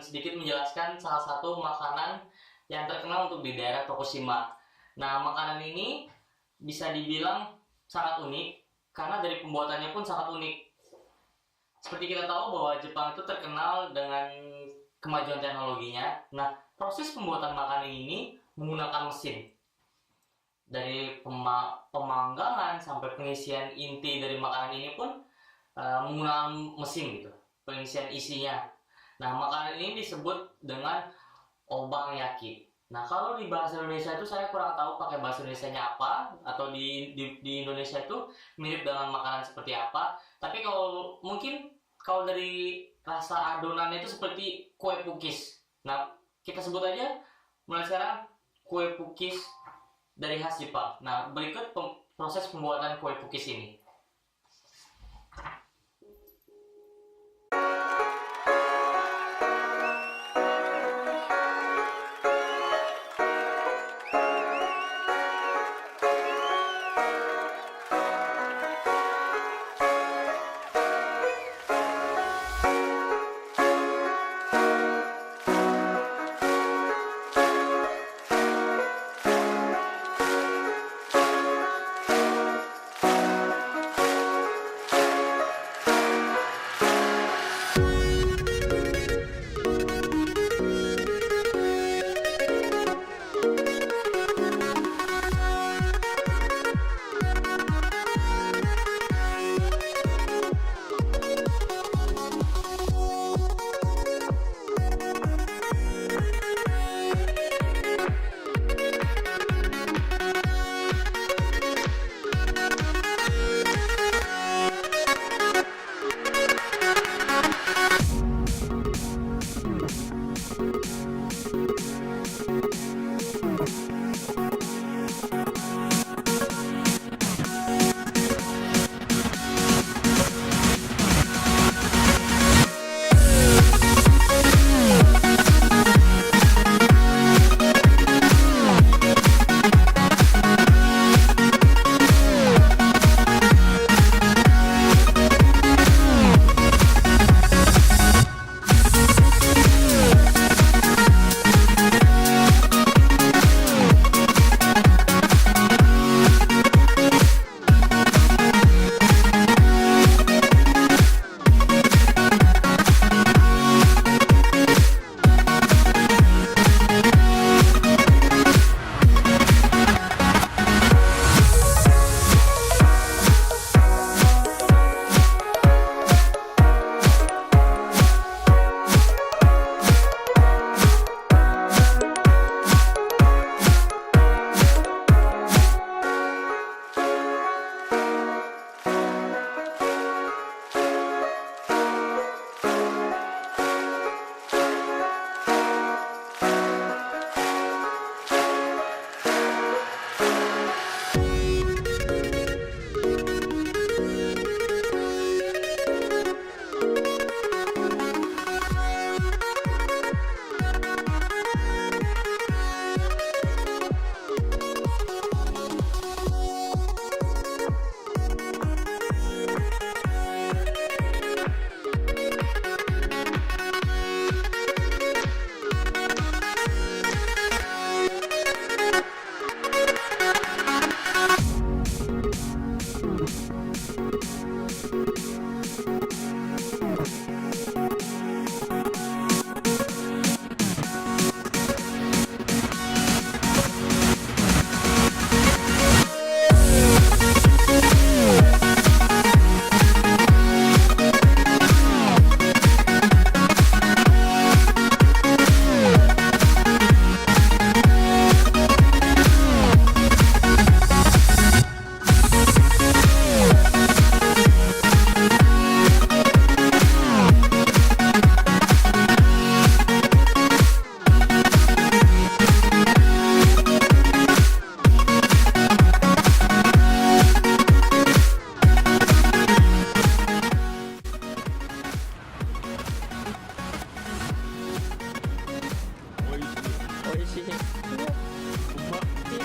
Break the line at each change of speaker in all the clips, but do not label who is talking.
sedikit menjelaskan salah satu makanan yang terkenal untuk di daerah Tokushima. Nah, makanan ini bisa dibilang sangat unik karena dari pembuatannya pun sangat unik. Seperti kita tahu bahwa Jepang itu terkenal dengan kemajuan teknologinya. Nah, proses pembuatan makanan ini menggunakan mesin. Dari pemanggangan sampai pengisian inti dari makanan ini pun menggunakan mesin gitu, pengisian isinya. Nah, makanan ini disebut dengan obang-yaki. Nah, kalau di bahasa Indonesia itu saya kurang tahu pakai bahasa Indonesianya apa, atau di Indonesia itu mirip dengan makanan seperti apa. Tapi kalau dari rasa adonannya itu seperti kue pukis. Nah, kita sebut aja mulai sekarang kue pukis dari khas Jepang. Nah, berikut proses pembuatan kue pukis ini.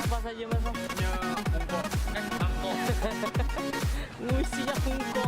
Apa saja masaknya? Mangkok. Musinya kungko.